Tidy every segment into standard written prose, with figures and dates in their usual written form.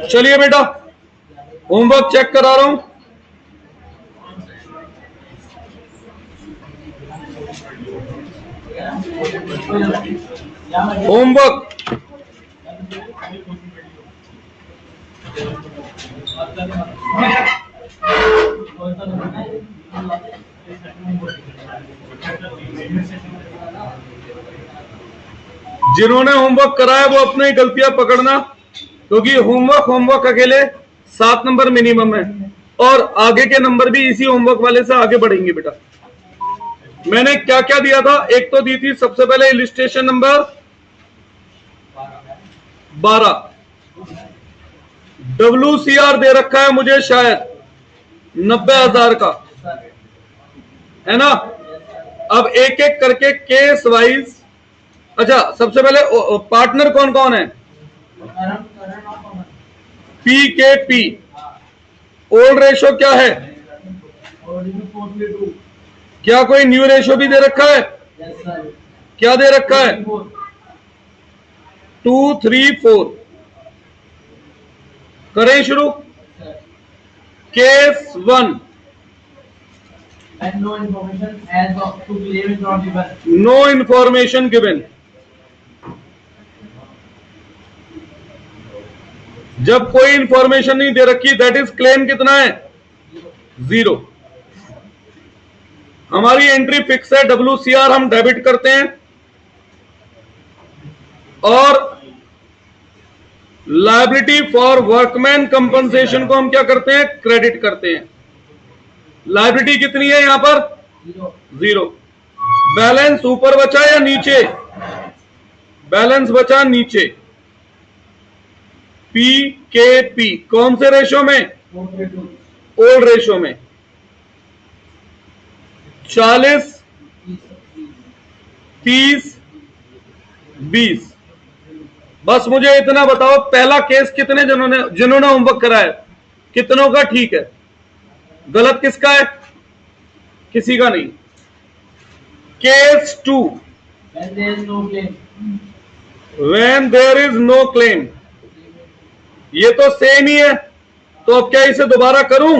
चलिए बेटा, homework check करा रहा हूं। होमवर्क जिन्होंने होमवर्क कराया वो अपनी गलतियां पकड़ना, क्योंकि होमवर्क अकेले 7 नंबर मिनिमम है और आगे के नंबर भी इसी होमवर्क वाले से आगे बढ़ेंगे बेटा। मैंने क्या क्या दिया था? एक तो दी थी सबसे पहले इलिस्ट्रेशन नंबर 12, WCR दे रखा है मुझे शायद 90,000 का, है ना। अब एक एक करके केस वाइज, अच्छा सबसे पहले पार्टनर कौन कौन है? PKP। ओल्ड रेशो क्या है? क्या कोई न्यू रेशो भी दे रखा है? क्या दे रखा है? 2, 3, 4। करें शुरू। Case 1, no information as of to claim is not given. No information given. जब कोई इंफॉर्मेशन नहीं दे रखी, दैट इज क्लेम कितना है? 0। हमारी एंट्री फिक्स है, WCR हम डेबिट करते हैं और लायबिलिटी फॉर वर्कमैन कंपनसेशन को हम क्या करते हैं? क्रेडिट करते हैं। लायबिलिटी कितनी है यहां पर? 0। बैलेंस ऊपर बचा या नीचे? बैलेंस बचा नीचे। PKP कौन से रेशो में? ओल्ड रेशो में। 40, 30, 20। बस मुझे इतना बताओ, पहला केस कितने जिन्होंने होमवर्क कराया, कितनों का ठीक है? गलत किसका है? किसी का नहीं। Case 2, when there is no claim। ये तो सेम ही है, तो अब क्या इसे दोबारा करूं?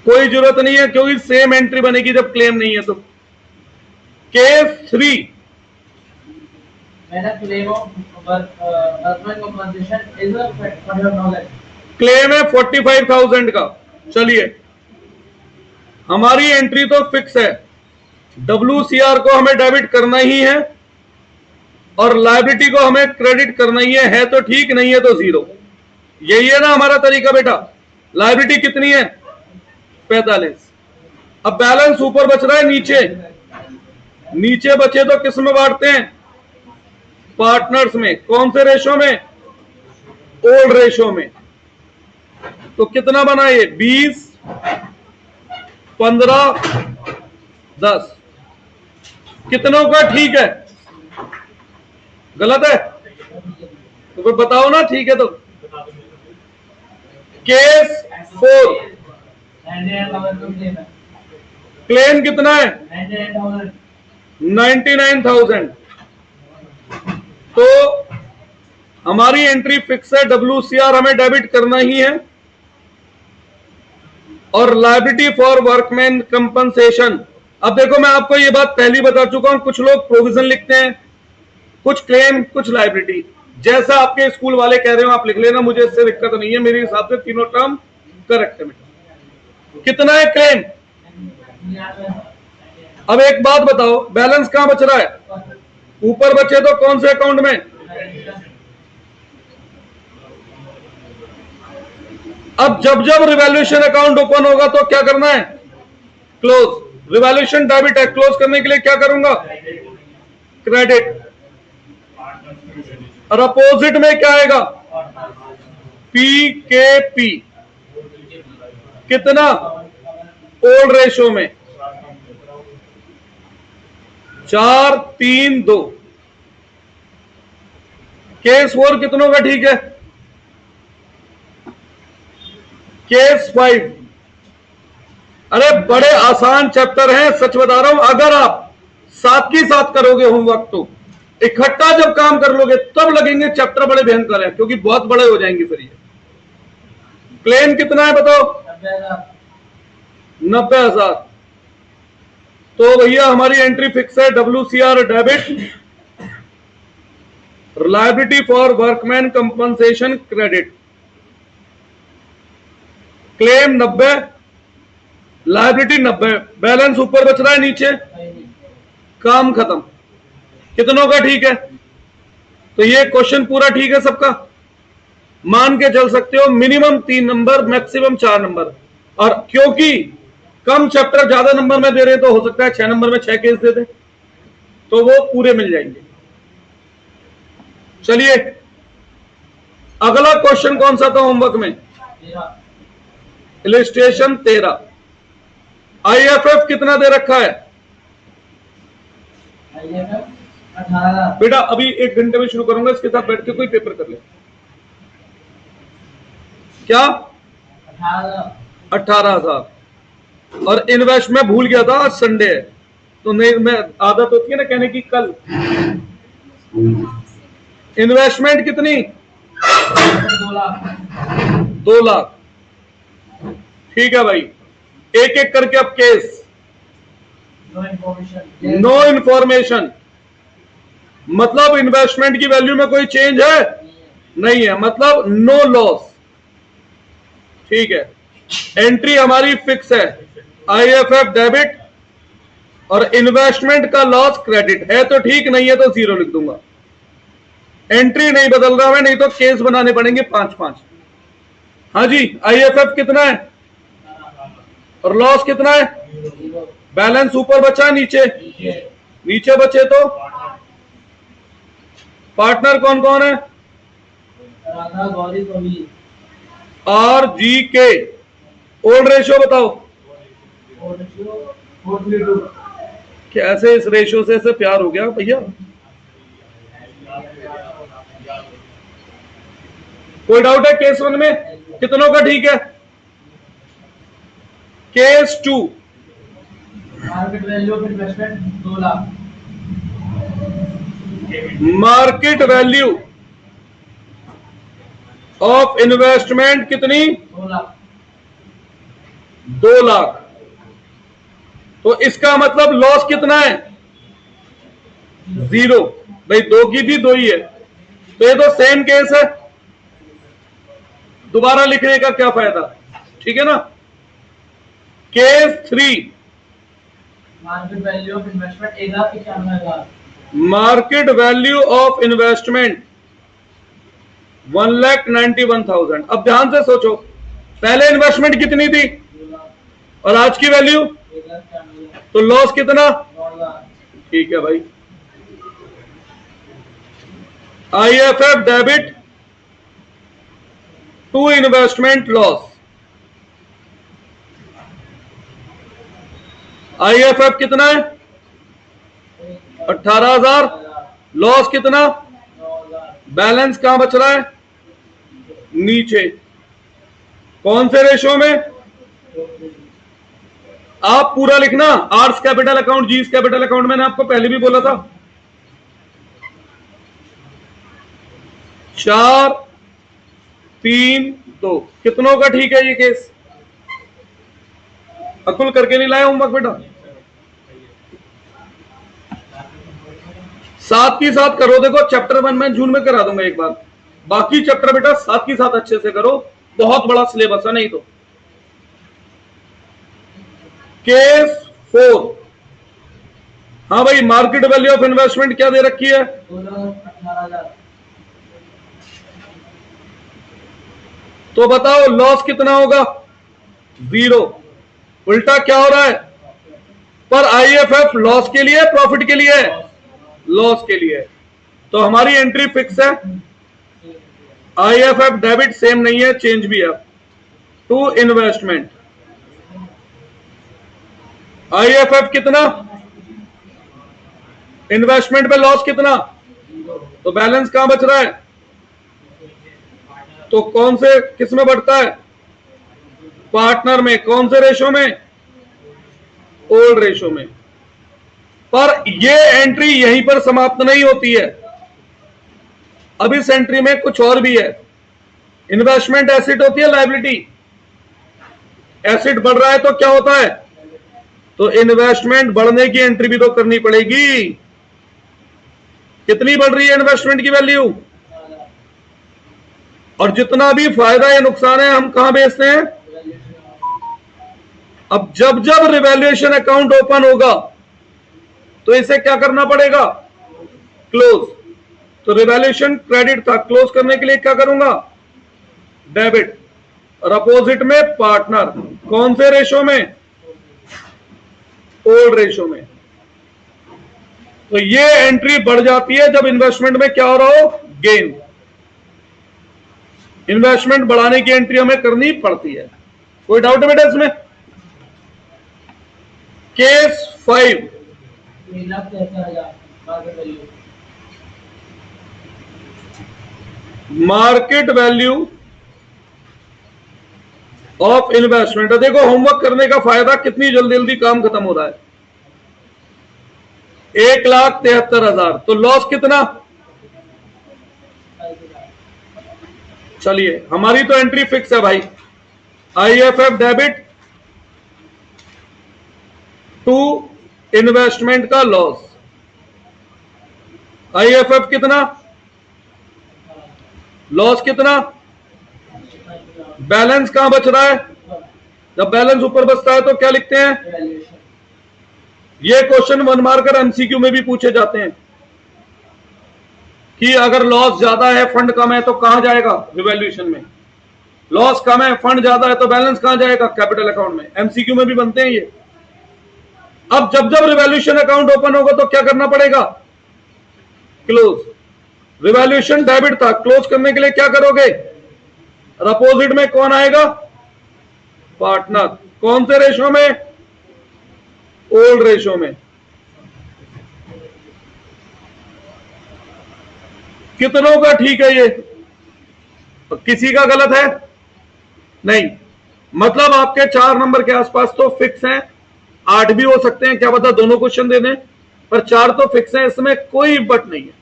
कोई जरूरत नहीं है, क्योंकि सेम एंट्री बनेगी जब क्लेम नहीं है तो। केस 3, क्लेम है 45,000 का। चलिए, हमारी एंट्री तो फिक्स है, WCR को हमें डेबिट करना ही है और लायबिलिटी को हमें क्रेडिट करना ही है तो ठीक, नहीं है तो 0। यही है ना हमारा तरीका बेटा। लायबिलिटी कितनी है? 45। अब बैलेंस ऊपर बच रहा है नीचे। नीचे बचे तो किस में बांटते हैं? पार्टनर्स में। कौन से रेशो में? ओल्ड रेशो में। तो कितना बना ये? 20, 15, 10। कितनों का ठीक है? गलत है तो फिर बताओ ना, ठीक है तो। केस 4, क्लेम कितना है? 99,000। तो हमारी एंट्री फिक्स है, WCR हमें डेबिट करना ही है और लायबिलिटी फॉर वर्कमैन कंपनसेशन। अब देखो, मैं आपको ये बात पहली बता चुका हूं, कुछ लोग प्रोविजन लिखते हैं, कुछ क्लेम, कुछ लायबिलिटी। जैसा आपके स्कूल वाले कह रहे हो आप लिख लेना, मुझे इससे दिक्कत नहीं है। मेरे हिसाब से तीनों टर्म करेक्ट है। कितना है क्लेम? अब एक बात बताओ, बैलेंस कहां बच रहा है? ऊपर बचे तो कौन से अकाउंट में? अब जब जब रिवैल्यूएशन अकाउंट ओपन होगा तो क्या करना है? क्लोज। रिवैल्यूएशन डेबिट है, क्लोज करने के लिए क्या करूंगा? क्रेडिट। और अपोजिट में क्या आएगा? PKP। कितना? ओल्ड रेशो में 4, 3, 2। केस 4 कितनों का ठीक है? केस 5। अरे बड़े आसान चैप्टर हैं, सच बता रहा हूं। अगर आप साथ की साथ करोगे होमवर्क तो इकट्ठा जब काम कर लोगे तब लगेंगे चैप्टर बड़े भयंकर है, क्योंकि बहुत बड़े हो जाएंगे फिर ये। क्लेम कितना है बताओ? 90,000। तो भैया हमारी एंट्री फिक्स है, WCR debit, liability for workman compensation credit. Claim 90, liability 90, balance ऊपर बच रहा है नीचे, काम खत्म। कितनों का ठीक है? तो ये क्वेश्चन पूरा ठीक है सबका, मान के चल सकते हो। Minimum 3 number, maximum 4 number. और क्योंकि कम चैप्टर ज्यादा नंबर में दे रहे हैं, तो हो सकता है 6 नंबर में 6 केस दे दे, तो वो पूरे मिल जाएंगे। चलिए अगला क्वेश्चन कौन सा था होमवर्क में? इलस्ट्रेशन 13। IFF कितना दे रखा है? बेटा अभी 1 घंटे में शुरू करूंगा, इसके साथ बैठ के कोई पेपर कर ले। क्या? 18,000। और इन्वेस्ट में भूल गया था, आज संडे है तो नहीं, मैं आदत होती है ना कहने की कल। इन्वेस्टमेंट कितनी? 2 लाख। ठीक है भाई, एक एक करके अब केस। नो इन्फॉर्मेशन मतलब इन्वेस्टमेंट की वैल्यू में कोई चेंज है? नहीं है, मतलब नो लॉस। ठीक है, एंट्री हमारी फिक्स है, IFF डेबिट और इन्वेस्टमेंट का लॉस क्रेडिट है। तो ठीक, नहीं है तो 0 लिख दूंगा। एंट्री नहीं बदल रहा है, नहीं तो केस बनाने पड़ेंगे 5-5। हाँ जी, IFF कितना है और लॉस कितना है? बैलेंस ऊपर बचा नीचे? नीचे बचे तो पार्टनर कौन कौन है? RGK। ओल्ड रेशियो बताओ। कैसे इस रेशियो से ऐसे प्यार हो गया भैया? कोई डाउट है केस 1 में? कितनों का ठीक है? Case 2, market value of investment 2 lakh. Market value of investment कितनी? 2 लाख। 2 लाख। तो इसका मतलब लॉस कितना है? 0। भाई 2 की थी 2 ही है, तो ये तो सेम केस है, दोबारा लिखने का क्या फायदा? ठीक है ना। Case 3, market value of investment 1,91,000। Market value of investment 1,91,000। अब ध्यान से सोचो, पहले इन्वेस्टमेंट कितनी थी और आज की वैल्यू, तो लॉस कितना? ठीक है भाई, IFF debit to investment loss. IFF कितना है? 18,000। लॉस कितना? बैलेंस कहां बच रहा है? नीचे। कौन से रेशो में? आप पूरा लिखना, आर्ट्स कैपिटल अकाउंट, जीस कैपिटल अकाउंट, मैंने आपको पहले भी बोला था। 4, 3, 2। कितनों का ठीक है ये केस? अकुल करके नहीं लाया होमवर्क बेटा? साथ की साथ करो। देखो चैप्टर 1 मैं जून में करा दूंगा एक बार, बाकी चैप्टर बेटा साथ की साथ अच्छे से करो, बहुत बड़ा सिलेबस है नहीं तो। केस 4, हाँ भाई, मार्केट वैल्यू ऑफ इन्वेस्टमेंट क्या दे रखी है? 2,18,000। तो बताओ लॉस कितना होगा? 0। उल्टा क्या हो रहा है? पर IFF लॉस के लिए प्रॉफिट के लिए? लॉस के लिए। तो हमारी एंट्री फिक्स है, IFF डेबिट सेम नहीं है, चेंज भी है टू इन्वेस्टमेंट। IFF कितना? इन्वेस्टमेंट पे लॉस कितना? तो बैलेंस कहां बच रहा है? तो कौन से किस में बढ़ता है? पार्टनर में। कौन से रेशो में? ओल्ड रेशो में। पर ये एंट्री यहीं पर समाप्त नहीं होती है, अब इस एंट्री में कुछ और भी है। इन्वेस्टमेंट एसेट होती है लायबिलिटी, एसेट बढ़ रहा है तो क्या होता है, तो इन्वेस्टमेंट बढ़ने की एंट्री भी तो करनी पड़ेगी। कितनी बढ़ रही है इन्वेस्टमेंट की वैल्यू, और जितना भी फायदा या नुकसान है हम कहां बेचते हैं। अब जब जब रिवैल्यूएशन अकाउंट ओपन होगा तो इसे क्या करना पड़ेगा, क्लोज। तो रिवैल्यूएशन क्रेडिट था, क्लोज करने के लिए क्या करूंगा, डेबिट। और अपोजिट में पार्टनर, कौन से रेशो में, ओल्ड रेशो में। तो ये एंट्री बढ़ जाती है जब इन्वेस्टमेंट में क्या हो रहा हो, गेन। इन्वेस्टमेंट बढ़ाने की एंट्री हमें करनी पड़ती है। कोई डाउट है बेटा इसमें। Case 5, market value of investment. देखो होमवर्क करने का फायदा, कितनी जल्दी जल्दी काम खत्म हो रहा है। 1,73,000, तो लॉस कितना, चलिए हमारी तो एंट्री फिक्स है भाई। IFF डेबिट टू इन्वेस्टमेंट का लॉस। IFF कितना, लॉस कितना, बैलेंस कहां बच रहा है, जब बैलेंस ऊपर बचता है तो क्या लिखते हैं। ये क्वेश्चन 1 मार्कर MCQ में भी पूछे जाते हैं कि अगर लॉस ज्यादा है, फंड कम है, तो कहां जाएगा, रिवैल्यूएशन में। लॉस कम है, फंड ज्यादा है, तो बैलेंस कहां जाएगा, कैपिटल अकाउंट में। MCQ में भी बनते हैं ये। अब जब जब रिवैल्यूएशन अकाउंट ओपन होगा तो क्या करना पड़ेगा, क्लोज। रिवैल्यूएशन डेबिट था, क्लोज करने के लिए क्या करोगे, और अपोजिट में कौन आएगा, पार्टनर। कौन से रेशो में, ओल्ड रेशो में। कितनों का ठीक है ये, तो किसी का गलत है नहीं। मतलब आपके 4 नंबर के आसपास तो फिक्स हैं, 8 भी हो सकते हैं, क्या पता दोनों क्वेश्चन दे दें, पर 4 तो फिक्स हैं, इसमें कोई बट नहीं है।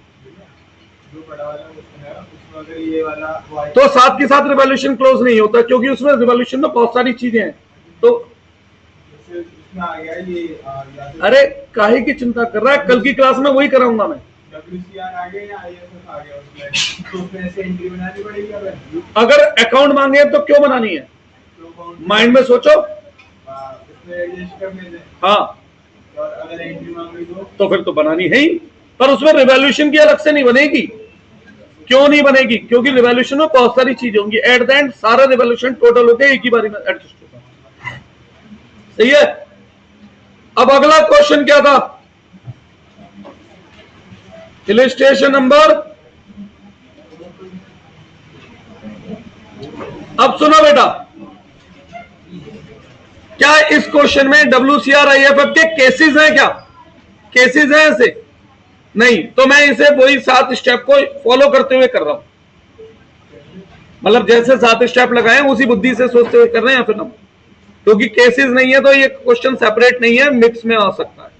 तो साथ के साथ रिवॉल्यूशन क्लोज नहीं होता, क्योंकि उसमें रिवॉल्यूशन में बहुत सारी चीजें हैं। तो अरे काहे की चिंता कर रहा है, कल की क्लास में वही कराऊंगा मैं। अगर अकाउंट मांगे तो क्यों बनानी है, माइंड में सोचो। हाँ, अगर एंट्री मांगी तो फिर तो बनानी है ही, पर उसमें रिवॉल्यूशन की अलग से नहीं बनेगी। क्यों नहीं बनेगी, क्योंकि रिवॉल्यूशन में बहुत सारी चीजें होंगी, एट द एंड सारा रिवॉल्यूशन टोटल होकर एक ही बारी में एडजस्ट होगा। सही है। अब अगला क्वेश्चन क्या था, इलस्ट्रेशन नंबर, अब सुनो बेटा, क्या इस क्वेश्चन में WCR IFF के केसेस हैं, क्या केसेस हैं ऐसे, नहीं। तो मैं इसे वही 7 स्टेप को फॉलो करते हुए कर रहा हूं, मतलब जैसे 7 स्टेप लगाए उसी बुद्धि से सोचते हुए कर रहे हैं फिर हम, क्योंकि केसेस नहीं है तो ये क्वेश्चन सेपरेट नहीं है, मिक्स में आ सकता है।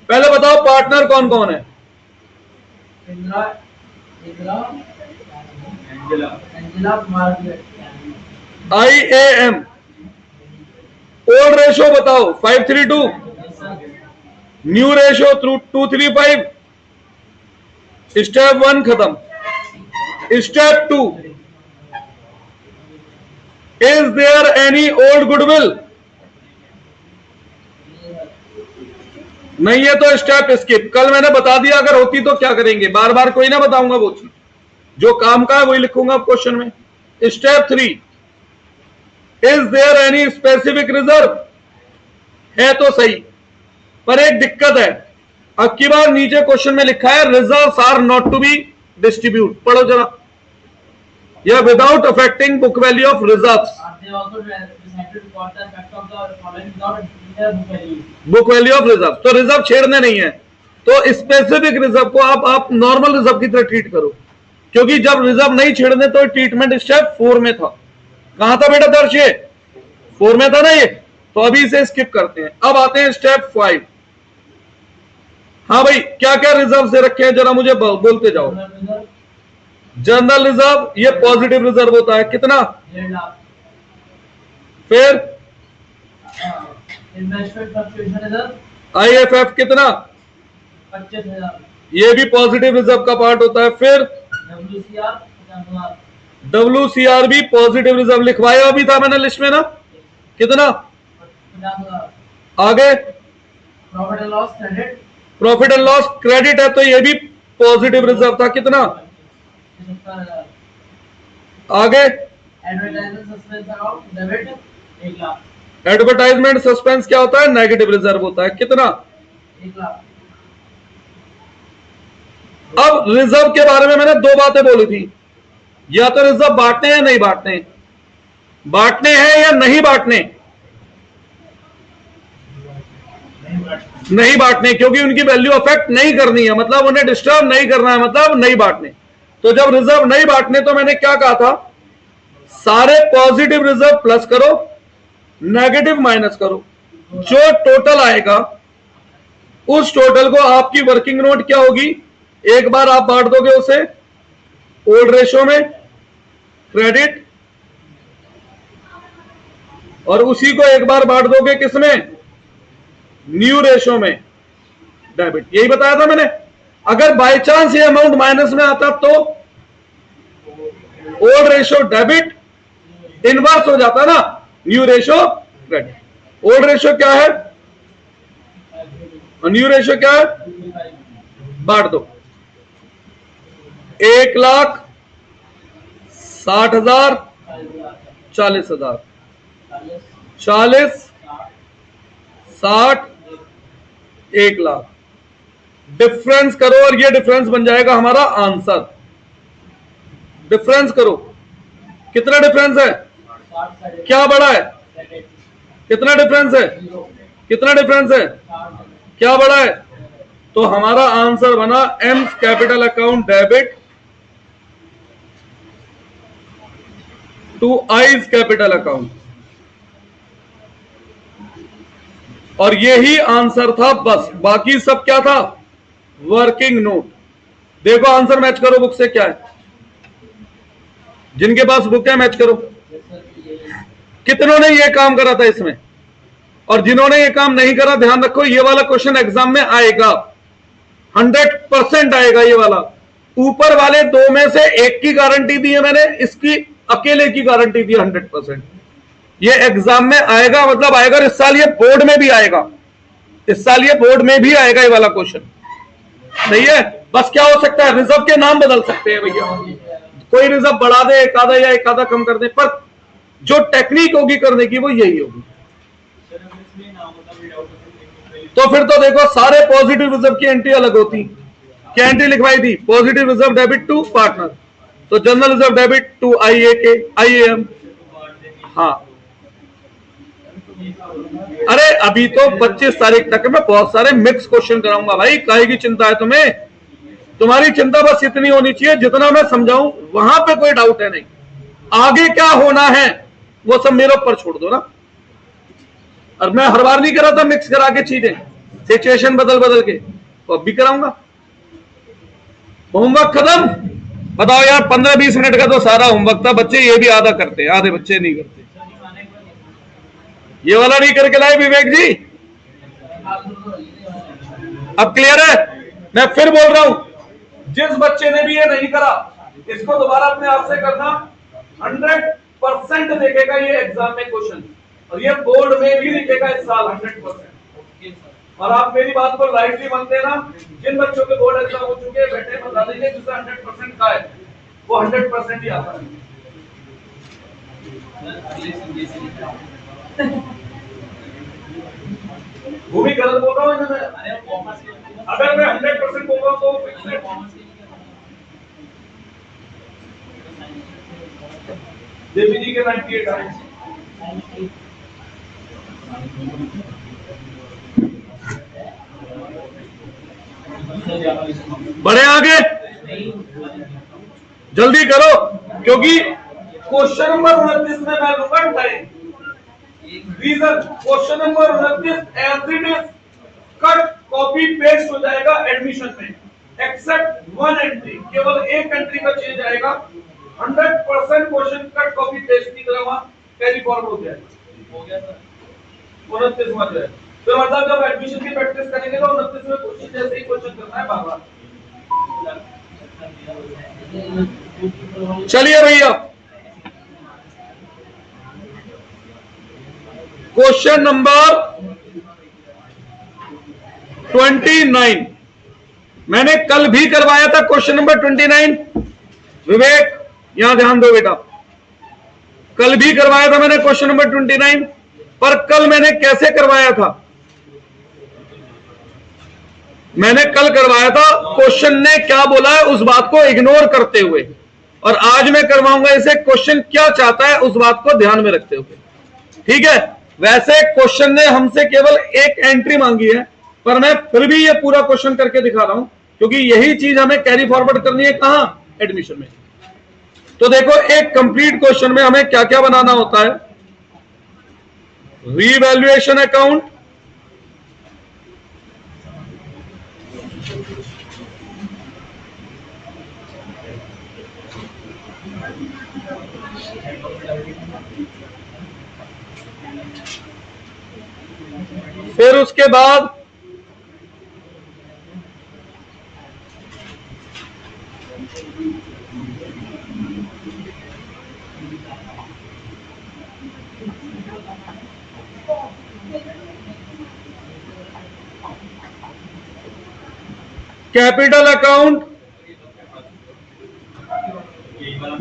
पहले बताओ पार्टनर कौन कौन है, IAM। ओल्ड रेशो बताओ 532, न्यू रेशो 235। स्टेप 1 खत्म। Step 2, is there any old goodwill, नहीं है तो स्टेप स्किप। कल मैंने बता दिया, अगर होती तो क्या करेंगे, बार बार कोई ना बताऊंगा, वो चीज जो काम का है वही लिखूंगा क्वेश्चन में। Step 3, is there any specific reserve, है तो सही, पर एक दिक्कत है, अब की बार नीचे क्वेश्चन में लिखा है reserves are not to be distribute, पढ़ो जरा, या without affecting book value of reserves, book value of reserve. तो रिजर्व छेड़ने नहीं है, तो स्पेसिफिक रिजर्व को आप नॉर्मल रिजर्व की तरह ट्रीट करो, क्योंकि जब रिजर्व नहीं छेड़ने तो ट्रीटमेंट स्टेप 4 में था। कहां था बेटा दर्श, 4 में था ना ये, तो अभी इसे स्किप करते हैं। अब आते हैं स्टेप 5, हाँ भाई, क्या क्या रिजर्व से रखे हैं जरा मुझे बोलते जाओ। जनरल रिजर्व ये पॉजिटिव रिजर्व होता है, कितना? 1.5 लाख। फिर इन्वेस्टमेंट फ्लक्चुएशन रिजर्व IFF कितना? 25,000। ये भी पॉजिटिव रिजर्व का पार्ट होता है। फिर WCR 50,000। WCR भी पॉजिटिव रिजर्व लिखवाया भी था मैंने लिस्ट में ना, कितना? 50,000। आगे profit and loss credit profit and loss credit है तो ये भी पॉजिटिव रिजर्व था, कितना? 70,000। आगे advertisement suspense account debit 1 lakh. Advertisement suspense क्या होता है? नेगेटिव रिजर्व होता है, कितना? 1 लाख। अब रिजर्व के बारे में मैंने दो बातें बोली थी, या तो रिजर्व बांटने या नहीं बांटने, बांटने हैं या नहीं बांटने? नहीं बांटने, क्योंकि उनकी वैल्यू अफेक्ट नहीं करनी है, मतलब उन्हें डिस्टर्ब नहीं करना है, मतलब नहीं बांटने। तो जब रिजर्व नहीं बांटने तो मैंने क्या कहा था? सारे पॉजिटिव रिजर्व प्लस करो, नेगेटिव माइनस करो, जो टोटल आएगा उस टोटल को आपकी वर्किंग नोट क्या होगी? एक बार आप बांट दोगे उसे ओल्ड रेशो में क्रेडिट, और उसी को एक बार बांट दोगे किसमें? न्यू रेशो में डेबिट। यही बताया था मैंने। अगर बाय चांस ये अमाउंट माइनस में आता तो ओल्ड रेशो डेबिट, इनवर्स हो जाता ना, new ratio credit. Old ratio क्या है और न्यू रेशो क्या है? बांट दो। 1,60,000 40,000 40 60 1 लाख। डिफरेंस करो और ये डिफरेंस बन जाएगा हमारा आंसर। डिफरेंस करो, कितना डिफरेंस है? क्या बड़ा है? कितना डिफरेंस है? कितना डिफरेंस है? क्या बड़ा है? तो हमारा आंसर बना AIIMS capital account debit two eyes capital account, और यही आंसर था बस। बाकी सब क्या था? Working note. देखो आंसर मैच करो बुक से, क्या है? जिनके पास बुक है मैच करो। कितनों ने ये काम करा था इसमें, और जिन्होंने ये काम नहीं करा ध्यान रखो, ये वाला क्वेश्चन एग्जाम में आएगा, 100% आएगा ये वाला। ऊपर वाले दो में से एक की गारंटी दी है मैंने, इसकी अकेले की गारंटी दी 100%। ये एग्जाम में आएगा, मतलब आएगा। इस साल ये बोर्ड में भी आएगा, इस साल ये बोर्ड में भी आएगा ये वाला क्वेश्चन। सही है। बस क्या हो सकता है? रिजर्व के नाम बदल सकते हैं भैया, कोई रिजर्व बढ़ा दे एक आधा या एक आधा कम कर दे, पर जो टेक्निक होगी करने की वो यही होगी। तो फिर तो देखो सारे पॉजिटिव रिजर्व की एंट्री अलग होती। क्या एंट्री लिखवाई थी? Positive reserve debit to partner, तो general reserve debit to IAM। हाँ, अरे अभी तो 25 तारीख तक मैं बहुत सारे मिक्स क्वेश्चन कराऊंगा भाई, काहे की चिंता है तुम्हें? तुम्हारी चिंता बस इतनी होनी चाहिए जितना मैं समझाऊं वहां पे कोई डाउट है नहीं। आगे क्या होना है वो सब मेरे ऊपर छोड़ दो ना। और मैं हर बार नहीं करा था मिक्स करा के चीजें, सिचुएशन बदल बदल के, तो अब भी कराऊंगा। होमवर्क खत्म? बताओ यार, 15-20 मिनट का तो सारा होमवर्क था। बच्चे ये भी आधा करते हैं, आधे बच्चे नहीं करते। ये वाला नहीं करके लाए विवेक जी? अब क्लियर है? मैं फिर बोल रहा हूं, जिस बच्चे ने भी ये नहीं करा इसको दोबारा अपने आप से करना। 100% देखेगा ये एग्जाम में क्वेश्चन, और ये बोर्ड में भी लिखेगा इस साल 100%। और आप मेरी बात को लाइटली मानते हैं ना? जिन बच्चों के बोर्ड एग्जाम हो चुके हैं बेटे बता दीजिए, जिसे 100% का है वो 100% ही आता है। वो भी गलत बोल रहा हूँ इन्होंने। अगर मैं 100% बोल रहा हूँ तो फिक्स है। देवी जी के 98 आए। बढ़े आगे, जल्दी करो, क्योंकि क्वेश्चन नंबर 29 में मैं लूंगा time. Reason question number 29 as it is cut copy paste हो जाएगा एडमिशन में, एक्सेप्ट वन एंट्री, केवल एक एंट्री का चेंज आएगा। 100% क्वेश्चन कट कॉपी पेस्ट की तरह वहां कैरी फॉरवर्ड हो जाएगा। हो गया सर, 29 में जाए। तो मतलब जब एडमिशन की प्रैक्टिस करेंगे तो 29 में क्वेश्चन जैसे ही क्वेश्चन करना है बार बार। चलिए भैया, क्वेश्चन नंबर 29 मैंने कल भी करवाया था। क्वेश्चन नंबर 29 विवेक यहां ध्यान दो बेटा, कल भी करवाया था मैंने क्वेश्चन नंबर 29, पर कल मैंने कैसे करवाया था? मैंने कल करवाया था क्वेश्चन ने क्या बोला है उस बात को इग्नोर करते हुए, और आज मैं करवाऊंगा इसे क्वेश्चन क्या चाहता है उस बात को ध्यान में रखते हुए। ठीक है, वैसे क्वेश्चन ने हमसे केवल एक एंट्री मांगी है, पर मैं फिर भी ये पूरा क्वेश्चन करके दिखा रहा हूं, क्योंकि यही चीज हमें कैरी फॉरवर्ड करनी है कहां? एडमिशन में। तो देखो, एक कंप्लीट क्वेश्चन में हमें क्या क्या बनाना होता है? रीवैल्यूएशन अकाउंट, फिर उसके बाद कैपिटल अकाउंट।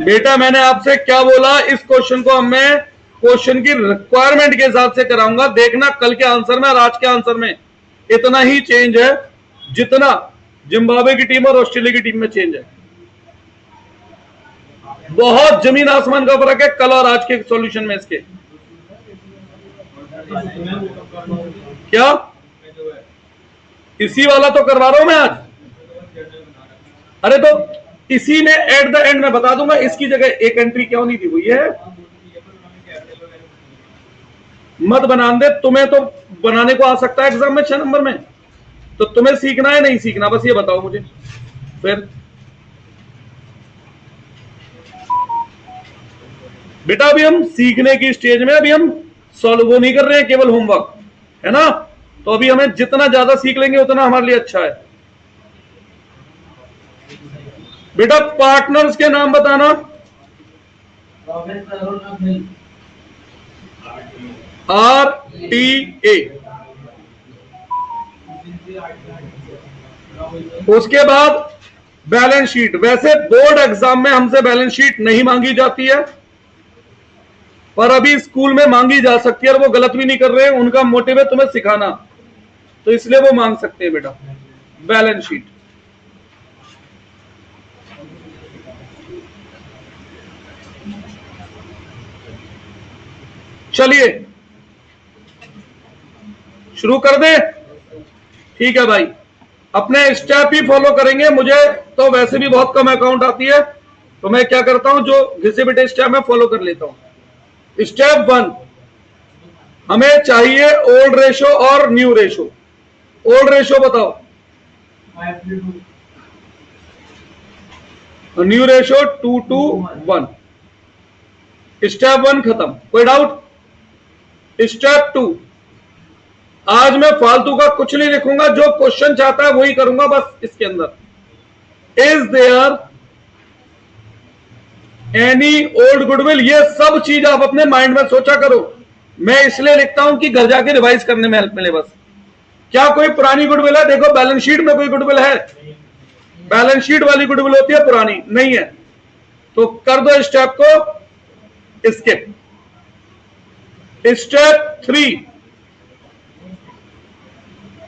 बेटा मैंने आपसे क्या बोला, इस क्वेश्चन को मैं क्वेश्चन की रिक्वायरमेंट के हिसाब से कराऊंगा। देखना कल के आंसर में और आज के आंसर में इतना ही चेंज है जितना जिम्बाब्वे की टीम और ऑस्ट्रेलिया की टीम में चेंज है। बहुत जमीन आसमान का फर्क है कल और आज के सॉल्यूशन में इसके। क्या इसी वाला तो करवा रहा हूं मैं आज? अरे तो इसी में एट द एंड मैं बता दूंगा इसकी जगह एक एंट्री क्यों नहीं थी, वो ये है। मत बनाने दे, तुम्हें तो बनाने को आ सकता है एग्जाम में 6 नंबर में, तो तुम्हें सीखना है नहीं सीखना, बस ये बताओ मुझे। फिर बेटा अभी हम सीखने की स्टेज में, अभी हम सॉल्व वो नहीं कर रहे हैं, केवल होमवर्क है ना। तो अभी हमें जितना ज्यादा सीख लेंगे उतना हमारे लिए अच्छा है। बेटा पार्टनर्स के नाम बताना। RTA। उसके बाद बैलेंस शीट। वैसे बोर्ड एग्जाम में हमसे बैलेंस शीट नहीं मांगी जाती है, पर अभी स्कूल में मांगी जा सकती है, और वो गलत भी नहीं कर रहे हैं, उनका मोटिव है तुम्हें सिखाना, तो इसलिए वो मांग सकते हैं बेटा बैलेंस शीट। चलिए शुरू कर दे। ठीक है भाई, अपने स्टेप ही फॉलो करेंगे। मुझे तो वैसे भी बहुत कम अकाउंट आती है, तो मैं क्या करता हूं, जो घिसे पिटे स्टेप मैं फॉलो कर लेता हूं। स्टेप 1, हमें चाहिए ओल्ड रेशो और न्यू रेशो। ओल्ड रेशो बताओ, न्यू रेशो 2:1। स्टेप 1 खत्म, कोई डाउट? स्टेप 2, आज मैं फालतू का कुछ नहीं लिखूंगा, जो क्वेश्चन चाहता है वही करूंगा बस इसके अंदर। Is there any old goodwill, ये सब चीज आप अपने माइंड में सोचा करो। मैं इसलिए लिखता हूं कि घर जाके रिवाइज करने में हेल्प मिले बस। क्या कोई पुरानी गुडविल है? देखो बैलेंस शीट में कोई गुडविल है? बैलेंस शीट वाली गुडविल होती है, पुरानी नहीं है, तो कर दो स्टेप को skip. Step 3,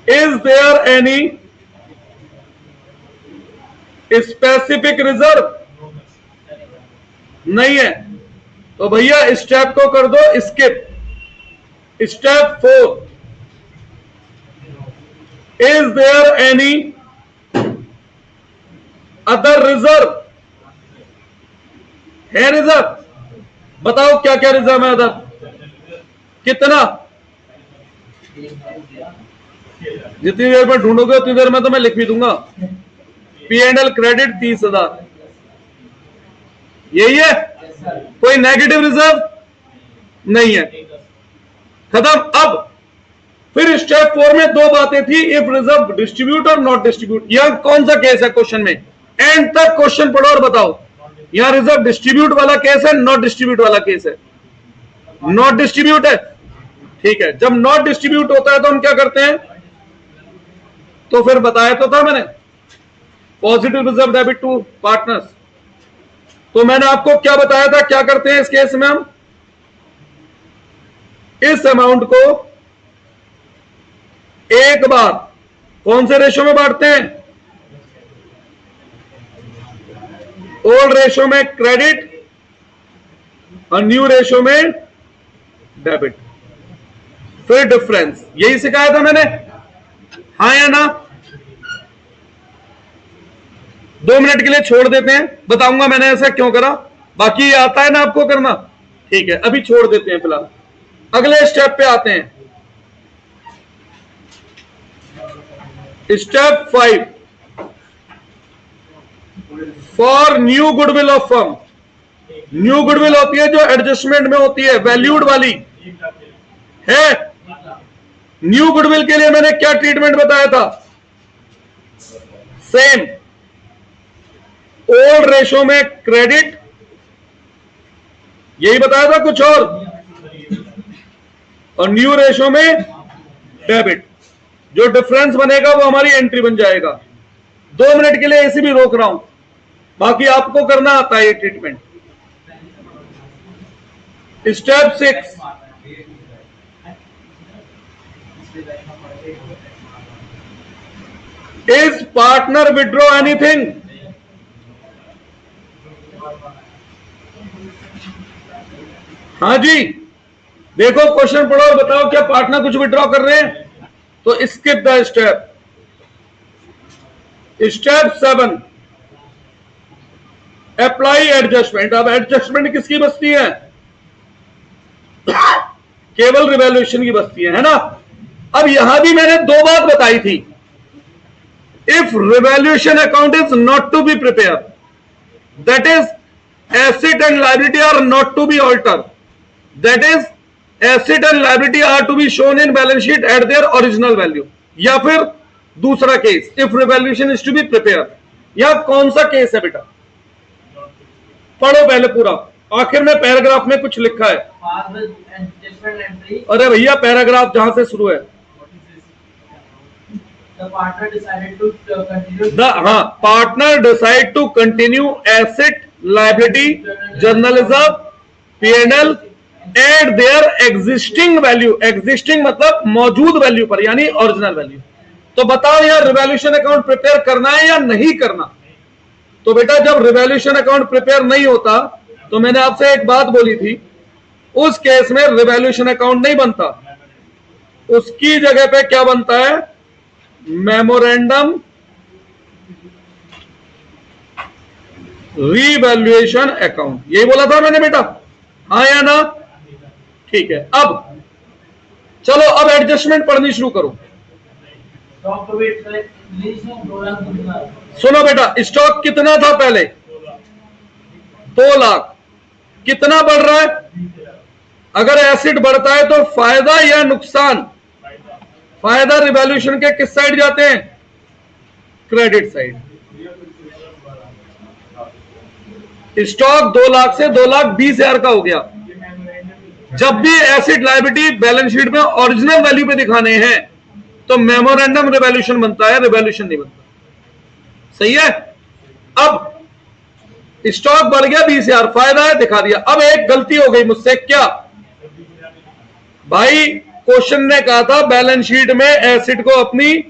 is there any specific reserve? नहीं है, तो भैया स्टेप को कर दो skip. Step 4, is there any other reserve? है रिजर्व? बताओ क्या क्या रिजर्व है अदर? कितना? जितनी देर में ढूंढोगे उतनी देर में तो मैं लिख भी दूंगा। P&L क्रेडिट 30,000, यही है। Yes, sir. कोई नेगेटिव रिजर्व नहीं है, खत्म। अब फिर स्टेप 4 में दो बातें थी, इफ रिजर्व डिस्ट्रीब्यूट और नॉट डिस्ट्रीब्यूट। यहां कौन सा केस है क्वेश्चन में? एंड तक क्वेश्चन पढ़ो और बताओ। यहां रिजर्व डिस्ट्रीब्यूट वाला केस है, नॉट डिस्ट्रीब्यूट वाला केस है? नॉट डिस्ट्रीब्यूट है, ठीक है। जब नॉट डिस्ट्रीब्यूट होता है तो हम क्या करते हैं? तो फिर बताया तो था मैंने, positive reserve debit to partners. तो मैंने आपको क्या बताया था, क्या करते हैं इस केस में? हम इस अमाउंट को एक बार कौन से रेशो में बांटते हैं? ओल्ड रेशो में क्रेडिट और न्यू रेशो में डेबिट, फिर डिफरेंस। यही सिखाया था मैंने, हाँ या ना? 2 मिनट के लिए छोड़ देते हैं, बताऊंगा मैंने ऐसा क्यों करा। बाकी आता है ना आपको करना, ठीक है। अभी छोड़ देते हैं फिलहाल, अगले स्टेप पे आते हैं। Step 5 for new goodwill of firm. New goodwill होती है जो एडजस्टमेंट में होती है, वैल्यूड वाली है। न्यू गुडविल के लिए मैंने क्या ट्रीटमेंट बताया था? सेम, ओल्ड रेशो में क्रेडिट, यही बताया था, कुछ और न्यू रेशो में डेबिट। जो डिफरेंस बनेगा वो हमारी एंट्री बन जाएगा। 2 मिनट के लिए ऐसे भी रोक रहा हूं, बाकी आपको करना आता है ये treatment. Step 6 is partner withdraw anything? हाँ जी, देखो क्वेश्चन पढ़ो और बताओ, क्या पार्टनर कुछ विड्रॉ कर रहे हैं? तो skip the step. Step 7 apply adjustment. अब एडजस्टमेंट किसकी बस्ती है? केवल रिवैल्यूएशन की बस्ती है ना? अब यहां भी मैंने 2 बात बताई थी। If revaluation account is not to be prepare, that is asset and liability are not to be alter, that is asset and liability are to be shown in balance sheet at their original value. या फिर दूसरा case, if revaluation is to be prepare. यहां कौन सा case है बेटा? पढ़ो पहले पूरा, आखिर में पैराग्राफ में कुछ लिखा है। अरे भैया, पैराग्राफ जहां से शुरू है, partner decide to continue asset liability journalism P&L at their existing value. Existing मतलब मौजूद वैल्यू पर, यानी ओरिजिनल वैल्यू। तो बताओ यार, रिवैल्यूएशन अकाउंट प्रिपेयर करना है या नहीं करना? तो बेटा, जब रिवैल्यूएशन अकाउंट प्रिपेयर नहीं होता तो मैंने आपसे एक बात बोली थी, उस केस में रिवैल्यूएशन अकाउंट नहीं बनता, उसकी जगह पे क्या बनता है? Memorandum revaluation account. यही बोला था मैंने बेटा, हाँ या ना? ठीक है। अब चलो, अब एडजस्टमेंट पढ़नी शुरू करो। सुनो बेटा, स्टॉक कितना था पहले? 2 लाख। कितना बढ़ रहा है? अगर एसिड बढ़ता है तो फायदा या नुकसान? फायदा रिवैल्यूएशन के किस साइड जाते हैं? Credit side. स्टॉक 2 लाख से 2,20,000 का हो गया। जब भी एसिड लायबिलिटी बैलेंस शीट में ओरिजिनल वैल्यू पे दिखाने हैं तो मेमोरेंडम रिवैल्यूएशन बनता है, रिवैल्यूएशन नहीं बनता। सही है? अब स्टॉक बढ़ गया 20,000, फायदा है, दिखा दिया। अब एक गलती हो गई मुझसे, क्या भाई? क्वेश्चन ने कहा था बैलेंस शीट में एसिड को अपनी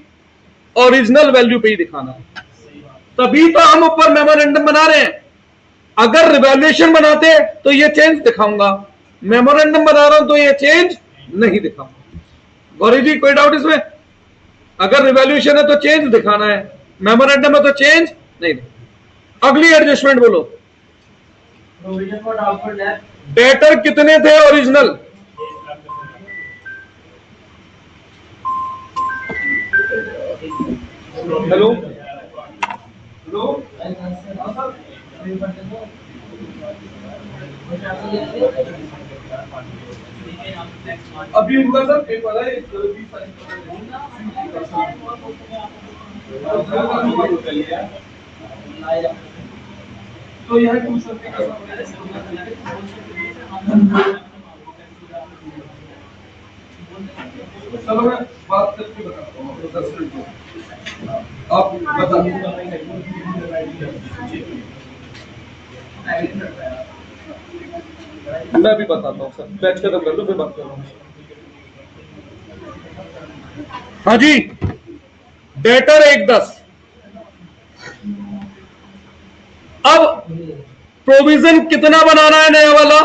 ओरिजिनल वैल्यू पे ही दिखाना है, तभी तो हम ऊपर मेमोरेंडम बना रहे हैं। अगर रिवैल्यूएशन बनाते तो ये चेंज दिखाऊंगा, मेमोरेंडम बना रहा हूं तो ये चेंज नहीं दिखाऊंगा। गौरी जी, कोई डाउट इसमें? अगर रिवैल्यूएशन है तो चेंज दिखाना है, मेमोरेंडम है तो चेंज नहीं। अगली एडजस्टमेंट बोलो। डेटर कितने थे ओरिजिनल? हेलो हेलो, अभी उनका सर पेपर है, 20 तारीख तो यह ट्यूशन पे कैसा चलो मैं बात करके बताता हूँ, 10 मिनट में आप बता मैं भी बताता हूँ सर, बैच खत्म कर लो फिर बात कर रहा हूँ। हाँ जी, डेटर 1-10। अब प्रोविजन कितना बनाना है नया वाला?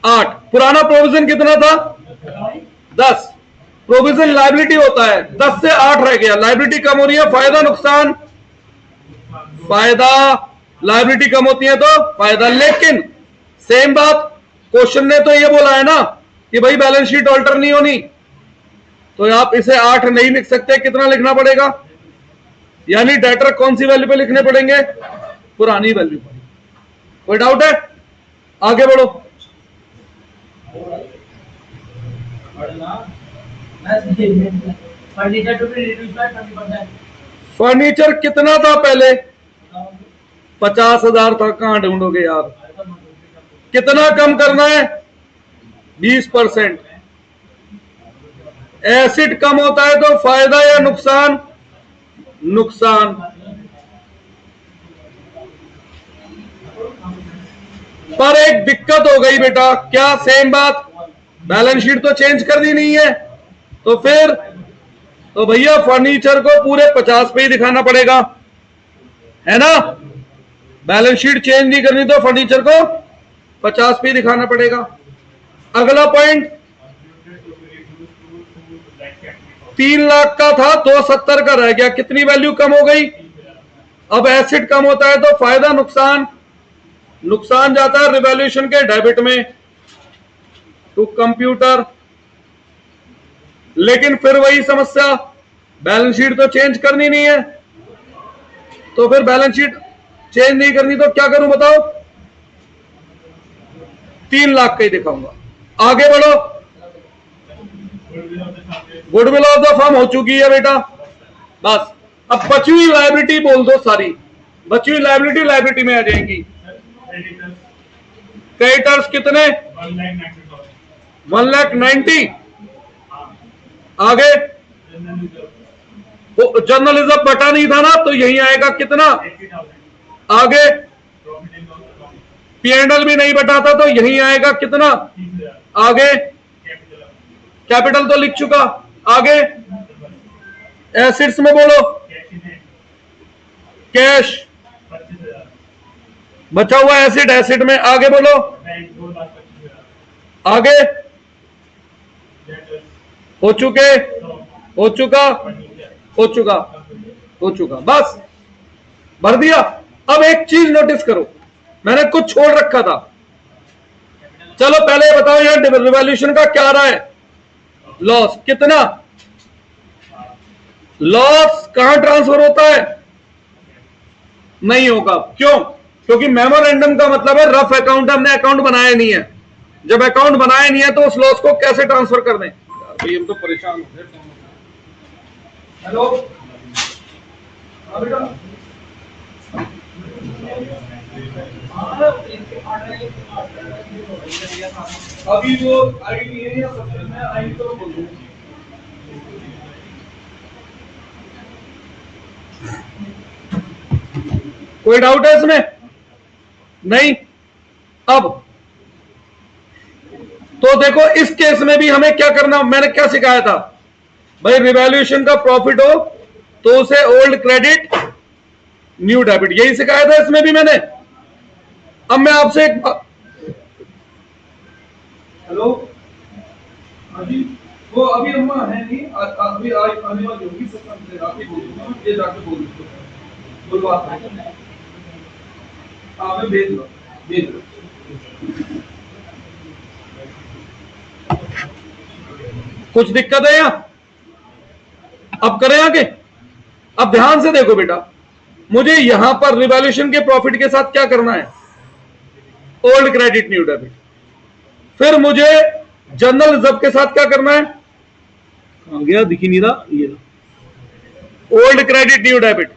8। पुराना प्रोविजन कितना था? 10। प्रोविजन लायबिलिटी होता है, 10 से 8 रह गया, लायबिलिटी कम हो रही है, फायदा नुकसान? फायदा। लायबिलिटी कम होती है तो फायदा। लेकिन सेम बात क्वेश्चन ने तो ये बोला है ना कि भाई बैलेंस शीट ऑल्टर नहीं होनी, तो आप इसे 8 नहीं लिख सकते, कितना लिखना पड़ेगा? यानी डेटर कौन सी वैल्यू पे लिखने पड़ेंगे? पुरानी वैल्यू पर। कोई डाउट है? आगे बढ़ो। फर्नीचर कितना था पहले? 50,000 था। कहां ढूंढोगे यार? कितना कम करना है? 20%। एसिड कम होता है तो फायदा या नुकसान? नुकसान। पर एक दिक्कत हो गई बेटा, क्या? सेम बात, बैलेंस शीट तो चेंज कर दी नहीं है, तो फिर तो भैया फर्नीचर को पूरे 50 पे ही दिखाना पड़ेगा, है ना? बैलेंस शीट चेंज नहीं करनी तो फर्नीचर को 50 पे ही दिखाना पड़ेगा। अगला पॉइंट, 3 लाख का था, 270 का रह गया, कितनी वैल्यू कम हो गई? अब एसिड कम होता है तो फायदा नुकसान? नुकसान जाता है रिवैल्यूएशन के डेबिट में टू कंप्यूटर। लेकिन फिर वही समस्या, बैलेंस शीट तो चेंज करनी नहीं है, तो फिर बैलेंस शीट चेंज नहीं करनी तो क्या करूं बताओ? 3 लाख का ही दिखाऊंगा। आगे बढ़ो। गुडविल ऑफ द फर्म हो चुकी है बेटा, बस। अब बची हुई लायबिलिटी बोल दो सारी, बची हुई लायबिलिटी लायबिलिटी में आ जाएंगी। क्रेडिटर्स कितने? 1,90,000। आगे जर्नलिज्म बटा नहीं था ना, तो यही आएगा कितना? आगे P&L भी नहीं बटा था, तो यही आएगा कितना? आगे कैपिटल तो लिख चुका। आगे एसिड्स में बोलो। कैश बचा हुआ एसिड, एसिड में। आगे बोलो। आगे हो चुके, हो चुका, हो चुका, हो चुका, बस भर दिया। अब एक चीज नोटिस करो, मैंने कुछ छोड़ रखा था। चलो पहले बताओ यहां रिवॉल्यूशन का क्या रहा है? लॉस कितना? लॉस कहां ट्रांसफर होता है? नहीं होगा। क्यों? क्योंकि मेमोरेंडम का मतलब है रफ अकाउंट, हमने अकाउंट बनाया नहीं है। जब अकाउंट बनाया नहीं है तो उस लॉस को कैसे ट्रांसफर कर दें? भाई हम तो परेशान हो गए। हेलो अभी वो आई नहीं है या सबसे मैं आई तो बोल दूं। कोई डाउट है इसमें? नहीं। अब तो देखो इस केस में भी हमें क्या करना, मैंने क्या सिखाया था भाई? रिवैल्यूएशन का प्रॉफिट हो तो उसे ओल्ड क्रेडिट न्यू डेबिट, यही सिखाया था इसमें भी मैंने। अब मैं आपसे एक हेलो अभी वो अभी अम्मा है नहीं, अभी आने वाली होगी, सब आप ही बोल, ये जाके बोल दो, बोलवा। हाँ मैं भेज दो, भेज दो। कुछ दिक्कत है यहाँ? अब करें आगे? अब ध्यान से देखो बेटा, मुझे यहां पर रिवैल्यूएशन के प्रॉफिट के साथ क्या करना है, ओल्ड क्रेडिट न्यू डेबिट। फिर मुझे जनरल रिजर्व के साथ क्या करना है, कहां गया दिख ही नहीं रहा, ये ओल्ड क्रेडिट न्यू डेबिट।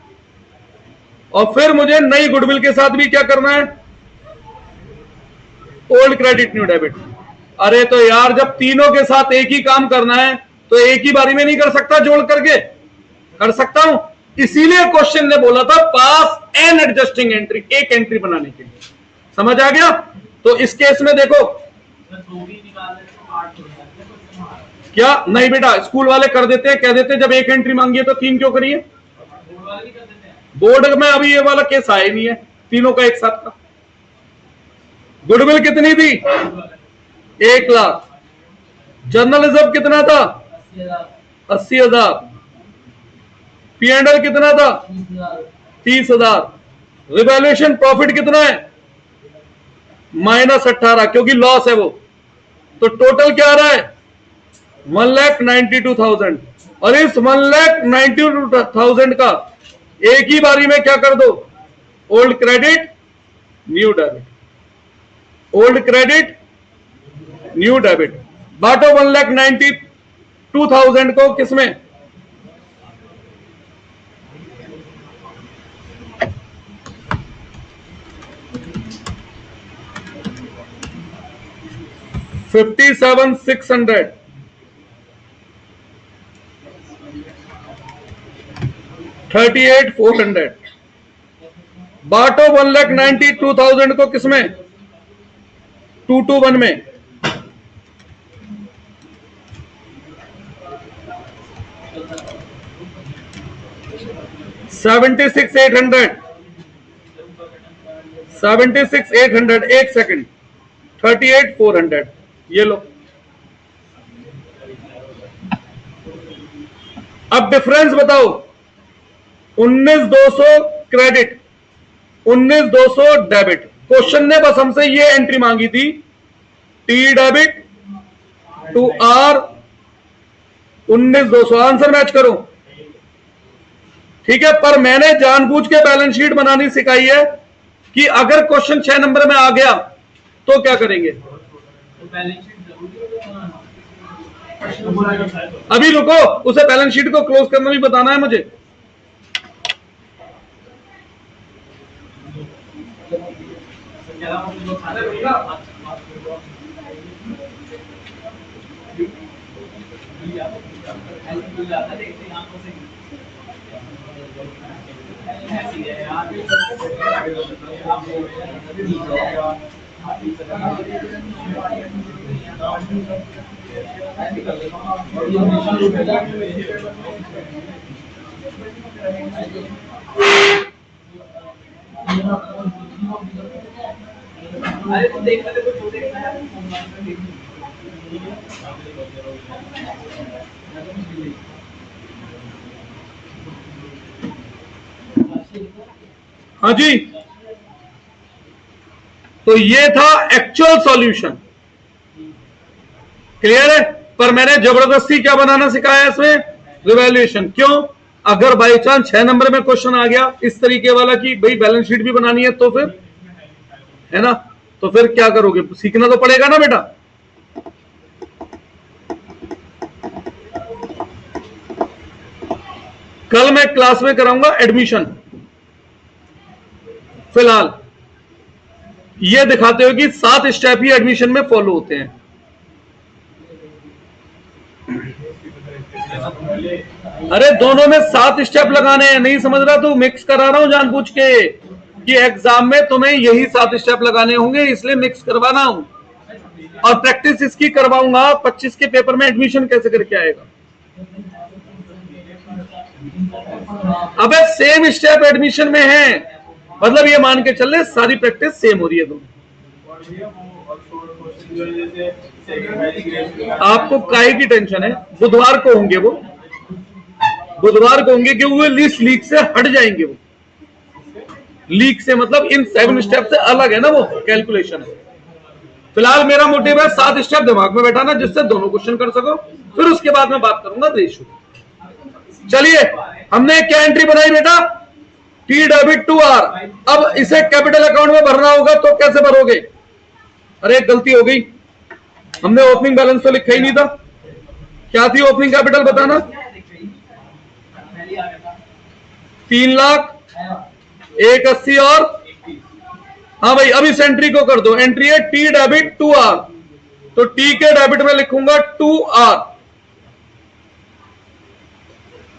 और फिर मुझे नई गुडविल के साथ भी क्या करना है, ओल्ड क्रेडिट न्यू डेबिट। अरे तो यार जब तीनों के साथ एक ही काम करना है तो एक ही बारी में नहीं कर सकता, जोड़ करके कर सकता हूं। इसीलिए क्वेश्चन ने बोला था पास एन एडजस्टिंग एंट्री, एक एंट्री बनाने के लिए। समझ आ गया? तो इस केस में देखो क्या, नहीं बेटा स्कूल वाले कर देते हैं, कह देते हैं जब एक एंट्री मांगी है तो 3 क्यों करिए। बोर्ड में अभी ये वाला केस आया नहीं है, तीनों का एक साथ का। गुडविल कितनी थी, 1 लाख। जनरल रिजर्व कितना था, 80,000। P&L कितना था, 30,000। रिवैल्यूएशन प्रॉफिट कितना है, -18, क्योंकि लॉस है वो। तो टोटल क्या आ रहा है, 1,92,000। और इस 1,92,000 का एक ही बारी में क्या कर दो, old credit new debit, old credit new debit. बांटो 1,92,000 को किसमें, $57,600, 38,400। बांटो 1,92,000 को किसमें, 221 में। $76,800, एक सेकंड, 38,400, ये लो। अब डिफरेंस बताओ, 19,200 क्रेडिट, 19,200 डेबिट। क्वेश्चन ने बस हमसे ये एंट्री मांगी थी, T debit to R 19,200, answer match करो। ठीक है, पर मैंने जानबूझ के बैलेंस शीट बनानी सिखाई है कि अगर क्वेश्चन 6 नंबर में आ गया तो क्या करेंगे। अभी रुको, उसे बैलेंस शीट को क्लोज करना भी बताना है मुझे। हाँ जी, तो ये था एक्चुअल सॉल्यूशन। क्लियर है? पर मैंने जबरदस्ती क्या बनाना सिखाया इसमें, रिवैल्यूएशन। क्यों, अगर बाई चांस 6 नंबर में क्वेश्चन आ गया इस तरीके वाला कि भाई बैलेंस शीट भी बनानी है, तो फिर है ना, तो फिर क्या करोगे, सीखना तो पड़ेगा ना बेटा। कल मैं क्लास में कराऊंगा एडमिशन। फिलहाल ये दिखाते हो कि 7 स्टेप ही एडमिशन में फॉलो होते हैं। अरे दोनों में 7 स्टेप लगाने हैं, नहीं समझ रहा तो मिक्स करा रहा हूं जानबूझ के कि एग्जाम में तुम्हें यही 7 स्टेप लगाने होंगे, इसलिए मिक्स करवाना हूं। और प्रैक्टिस इसकी करवाऊंगा 25 के पेपर में एडमिशन कैसे करके आएगा। अबे सेम स्टेप एडमिशन में है, मतलब ये मान के चल रहे सारी प्रैक्टिस सेम हो रही है दोनों। आपको काहे की टेंशन है, बुधवार को होंगे वो, बुधवार को होंगे क्योंकि वो लिस्ट लीक से हट जाएंगे। वो लीक से मतलब इन 7 स्टेप से अलग है ना, वो कैलकुलेशन है। फिलहाल मेरा मोटिव है 7 स्टेप दिमाग में बैठाना जिससे दोनों क्वेश्चन कर सको, फिर उसके बाद मैं बात करूंगा रेशियो। चलिए हमने क्या एंट्री बनाई बेटा, टी डेबिट टू आर। अब इसे कैपिटल अकाउंट में भरना होगा तो कैसे भरोगे? अरे गलती हो गई, हमने ओपनिंग बैलेंस तो लिखा ही नहीं था। क्या थी ओपनिंग कैपिटल बताना? 3,01,80 और हाँ भाई अब इस एंट्री को कर दो। एंट्री है टी डेबिट टू आर, तो टी के डेबिट में लिखूंगा टू आर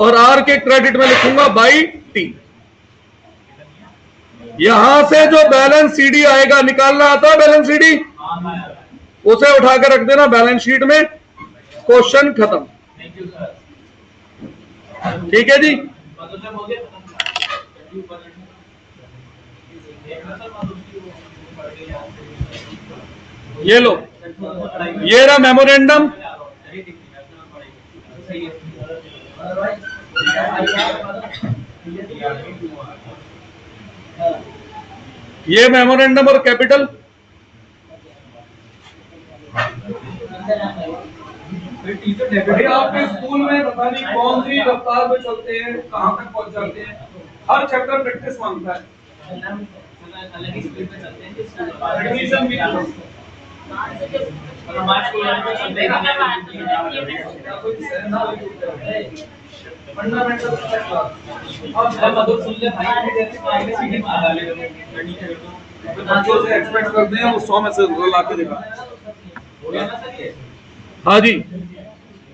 और आर के क्रेडिट में लिखूंगा बाई टी। यहां से जो बैलेंस सीडी आएगा, निकालना आता है बैलेंस सीडी, उसे उठा के रख देना बैलेंस शीट में। क्वेश्चन खत्म। ठीक है जी। ये लो, ये रहा मेमोरेंडम। ये मेमोरेंडम और कैपिटल। आपके स्कूल में पता नहीं कौन सी रफ्तार पे चलते हैं, कहाँ तक पहुँच जाते हैं, हर चैप्टर प्रैक्टिस मांगता है। अलग ही स्पीड पे चलते हैं एडमिशन भी हमारे स्कूल में चलते हैं फंडामेंटल अब मधुर सुन ले भाई, जैसे सीढ़ी मार डाले बच्चों से एक्सपेक्ट करते हैं वो 100 में से ला के दिखा। हो गया ना सर ये? हाँ जी,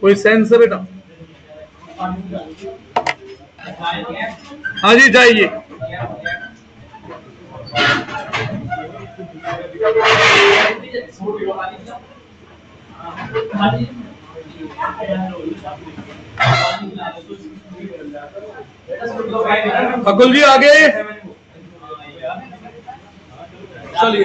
कोई सेंस है बेटा? हाँ जी जाइए। अकुल जी आगे चलिए।